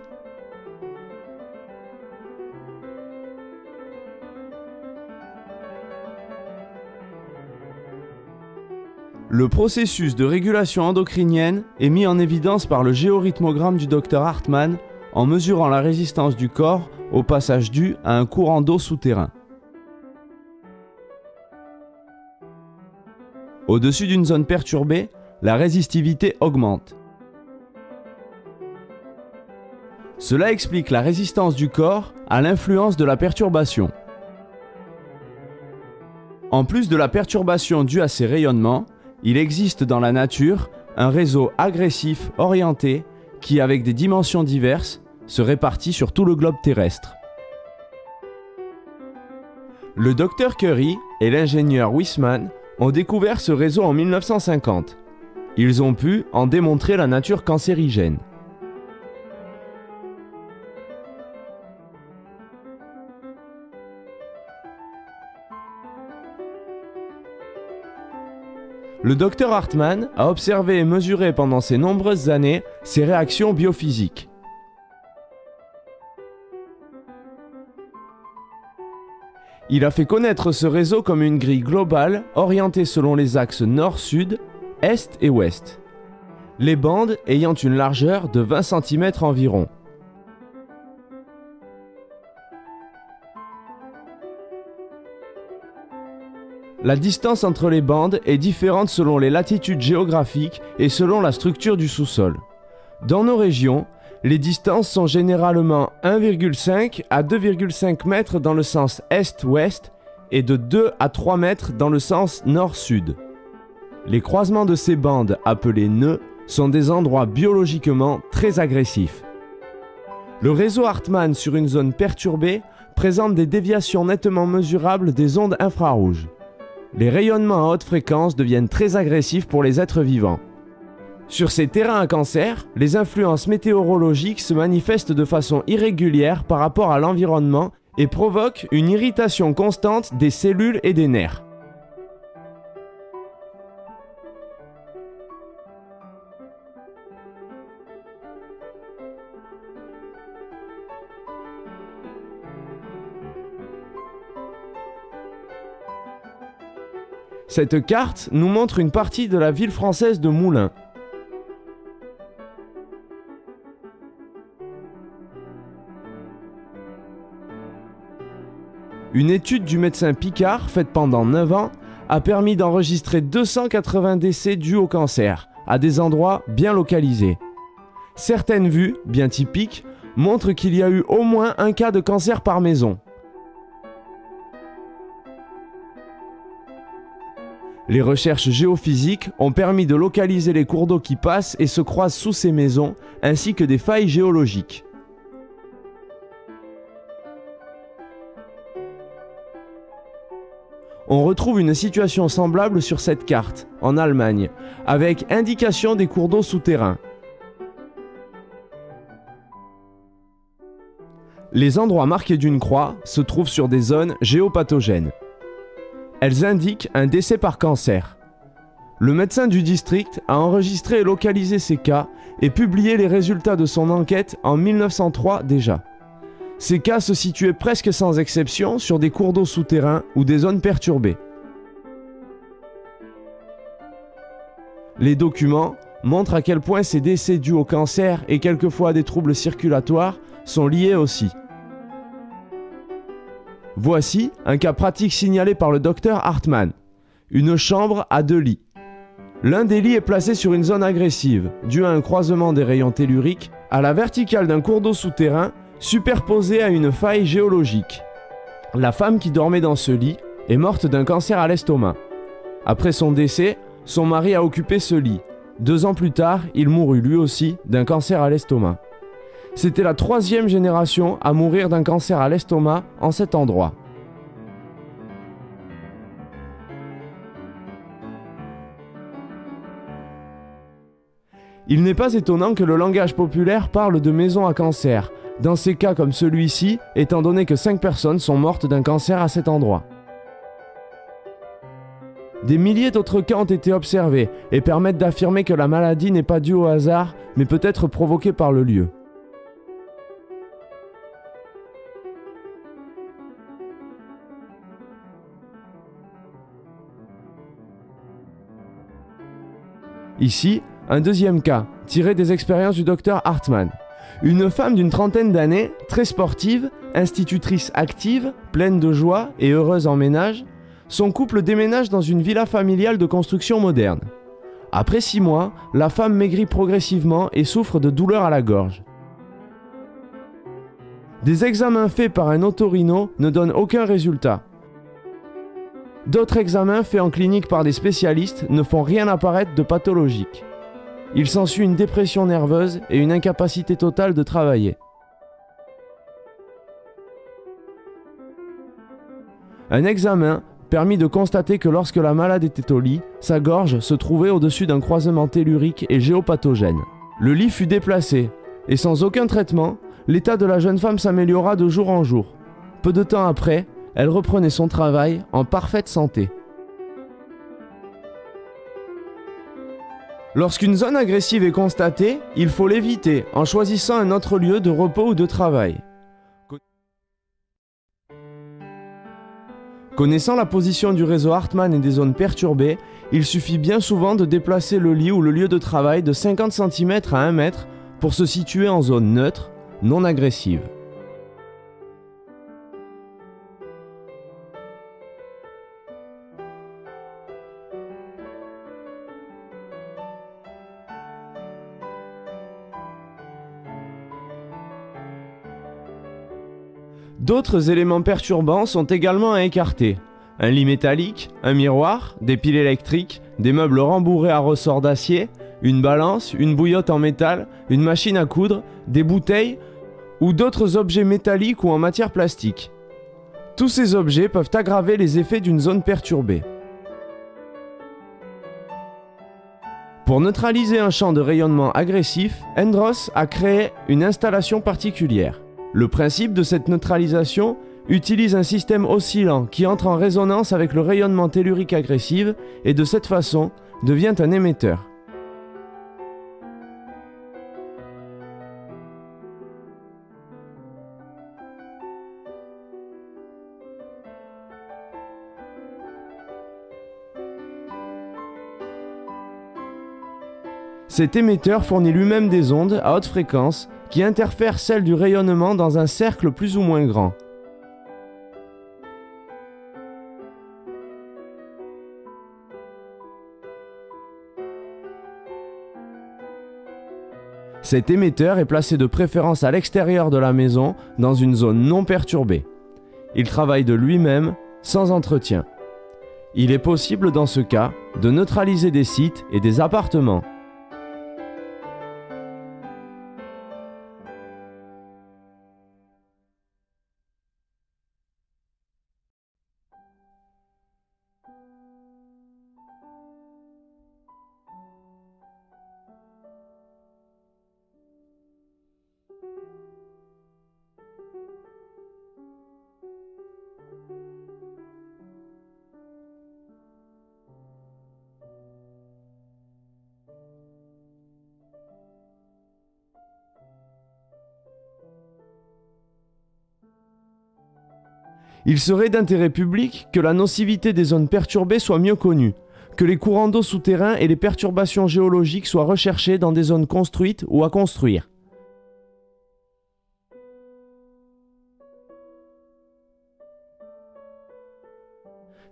Le processus de régulation endocrinienne est mis en évidence par le géorhythmogramme du Dr Hartmann en mesurant la résistance du corps au passage dû à un courant d'eau souterrain. Au-dessus d'une zone perturbée, la résistivité augmente. Cela explique la résistance du corps à l'influence de la perturbation. En plus de la perturbation due à ces rayonnements, il existe dans la nature un réseau agressif orienté qui, avec des dimensions diverses, se répartit sur tout le globe terrestre. Le Dr Curie et l'ingénieur Weissman ont découvert ce réseau en 1950. Ils ont pu en démontrer la nature cancérigène. Le Dr Hartmann a observé et mesuré pendant ces nombreuses années ces réactions biophysiques. Il a fait connaître ce réseau comme une grille globale orientée selon les axes nord-sud, est et ouest. Les bandes ayant une largeur de 20 cm environ. La distance entre les bandes est différente selon les latitudes géographiques et selon la structure du sous-sol. Dans nos régions, les distances sont généralement 1,5 à 2,5 mètres dans le sens est-ouest et de 2 à 3 mètres dans le sens nord-sud. Les croisements de ces bandes, appelés nœuds, sont des endroits biologiquement très agressifs. Le réseau Hartmann sur une zone perturbée présente des déviations nettement mesurables des ondes infrarouges. Les rayonnements à haute fréquence deviennent très agressifs pour les êtres vivants. Sur ces terrains à cancer, les influences météorologiques se manifestent de façon irrégulière par rapport à l'environnement et provoquent une irritation constante des cellules et des nerfs. Cette carte nous montre une partie de la ville française de Moulins. Une étude du médecin Picard, faite pendant 9 ans, a permis d'enregistrer 280 décès dus au cancer, à des endroits bien localisés. Certaines vues, bien typiques, montrent qu'il y a eu au moins un cas de cancer par maison. Les recherches géophysiques ont permis de localiser les cours d'eau qui passent et se croisent sous ces maisons, ainsi que des failles géologiques. On retrouve une situation semblable sur cette carte, en Allemagne, avec indication des cours d'eau souterrains. Les endroits marqués d'une croix se trouvent sur des zones géopathogènes. Elles indiquent un décès par cancer. Le médecin du district a enregistré et localisé ces cas et publié les résultats de son enquête en 1903 déjà. Ces cas se situaient presque sans exception sur des cours d'eau souterrains ou des zones perturbées. Les documents montrent à quel point ces décès dus au cancer et quelquefois à des troubles circulatoires sont liés aussi. Voici un cas pratique signalé par le docteur Hartmann. Une chambre à 2 lits. L'un des lits est placé sur une zone agressive, due à un croisement des rayons telluriques à la verticale d'un cours d'eau souterrain superposé à une faille géologique. La femme qui dormait dans ce lit est morte d'un cancer à l'estomac. Après son décès, son mari a occupé ce lit. 2 ans plus tard, il mourut lui aussi d'un cancer à l'estomac. C'était la 3e génération à mourir d'un cancer à l'estomac en cet endroit. Il n'est pas étonnant que le langage populaire parle de maison à cancer, dans ces cas comme celui-ci, étant donné que 5 personnes sont mortes d'un cancer à cet endroit. Des milliers d'autres cas ont été observés et permettent d'affirmer que la maladie n'est pas due au hasard, mais peut être provoquée par le lieu. Ici, un deuxième cas, tiré des expériences du docteur Hartmann. Une femme d'une trentaine d'années, très sportive, institutrice active, pleine de joie et heureuse en ménage, son couple déménage dans une villa familiale de construction moderne. Après 6 mois, la femme maigrit progressivement et souffre de douleurs à la gorge. Des examens faits par un otorino ne donnent aucun résultat. D'autres examens faits en clinique par des spécialistes ne font rien apparaître de pathologique. Il s'ensuit une dépression nerveuse et une incapacité totale de travailler. Un examen permit de constater que lorsque la malade était au lit, sa gorge se trouvait au-dessus d'un croisement tellurique et géopathogène. Le lit fut déplacé, et sans aucun traitement, l'état de la jeune femme s'améliora de jour en jour. Peu de temps après, elle reprenait son travail en parfaite santé. Lorsqu'une zone agressive est constatée, il faut l'éviter en choisissant un autre lieu de repos ou de travail. Connaissant la position du réseau Hartmann et des zones perturbées, il suffit bien souvent de déplacer le lit ou le lieu de travail de 50 cm à 1 mètre pour se situer en zone neutre, non agressive. D'autres éléments perturbants sont également à écarter. Un lit métallique, un miroir, des piles électriques, des meubles rembourrés à ressorts d'acier, une balance, une bouillotte en métal, une machine à coudre, des bouteilles ou d'autres objets métalliques ou en matière plastique. Tous ces objets peuvent aggraver les effets d'une zone perturbée. Pour neutraliser un champ de rayonnement agressif, Endros a créé une installation particulière. Le principe de cette neutralisation utilise un système oscillant qui entre en résonance avec le rayonnement tellurique agressif et de cette façon devient un émetteur. Cet émetteur fournit lui-même des ondes à haute fréquence qui interfèrent celles du rayonnement dans un cercle plus ou moins grand. Cet émetteur est placé de préférence à l'extérieur de la maison dans une zone non perturbée. Il travaille de lui-même, sans entretien. Il est possible dans ce cas de neutraliser des sites et des appartements. Il serait d'intérêt public que la nocivité des zones perturbées soit mieux connue, que les courants d'eau souterrains et les perturbations géologiques soient recherchés dans des zones construites ou à construire.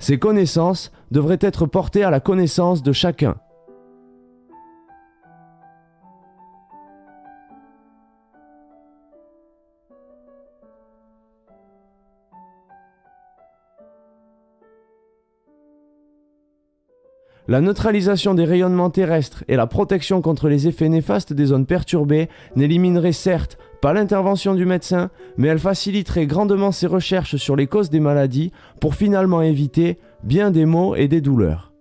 Ces connaissances devraient être portées à la connaissance de chacun. La neutralisation des rayonnements terrestres et la protection contre les effets néfastes des zones perturbées n'éliminerait certes pas l'intervention du médecin, mais elle faciliterait grandement ses recherches sur les causes des maladies pour finalement éviter bien des maux et des douleurs.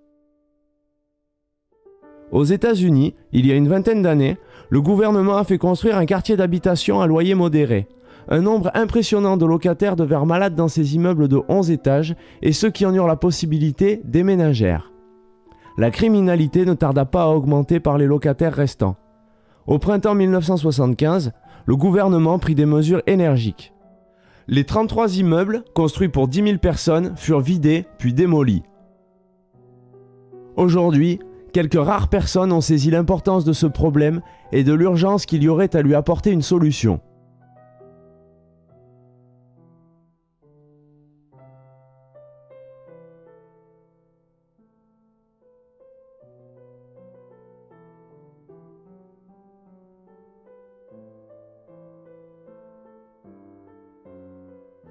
Aux États-Unis, il y a une vingtaine d'années, le gouvernement a fait construire un quartier d'habitation à loyer modéré. Un nombre impressionnant de locataires devinrent malades dans ces immeubles de 11 étages et ceux qui en eurent la possibilité déménagèrent. La criminalité ne tarda pas à augmenter par les locataires restants. Au printemps 1975, le gouvernement prit des mesures énergiques. Les 33 immeubles, construits pour 10 000 personnes, furent vidés puis démolis. Aujourd'hui, quelques rares personnes ont saisi l'importance de ce problème et de l'urgence qu'il y aurait à lui apporter une solution.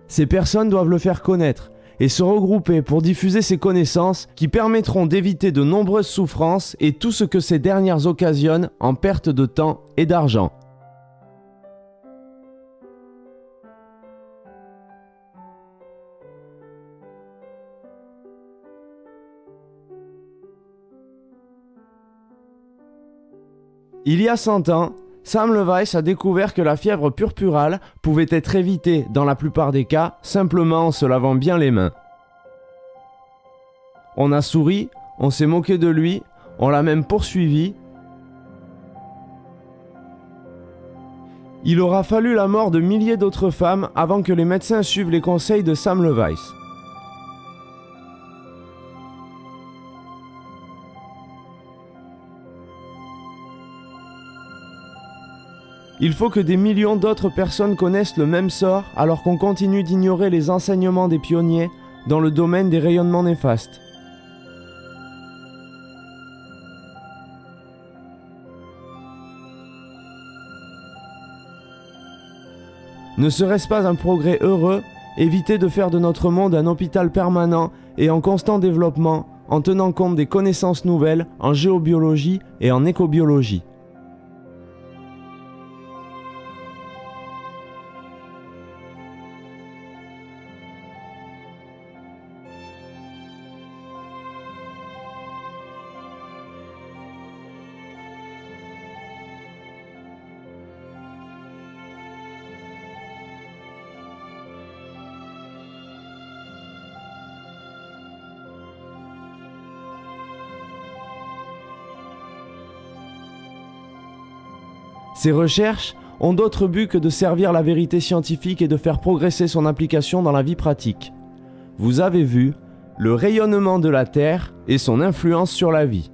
Ces personnes doivent le faire connaître et se regrouper pour diffuser ces connaissances qui permettront d'éviter de nombreuses souffrances et tout ce que ces dernières occasionnent en perte de temps et d'argent. Il y a 100 ans, Semmelweis a découvert que la fièvre purpurale pouvait être évitée dans la plupart des cas simplement en se lavant bien les mains. On a souri, on s'est moqué de lui, on l'a même poursuivi. Il aura fallu la mort de milliers d'autres femmes avant que les médecins suivent les conseils de Semmelweis. Il faut que des millions d'autres personnes connaissent le même sort alors qu'on continue d'ignorer les enseignements des pionniers dans le domaine des rayonnements néfastes. Ne serait-ce pas un progrès heureux, éviter de faire de notre monde un hôpital permanent et en constant développement, en tenant compte des connaissances nouvelles en géobiologie et en écobiologie. Ces recherches ont d'autre but que de servir la vérité scientifique et de faire progresser son application dans la vie pratique. Vous avez vu le rayonnement de la Terre et son influence sur la vie.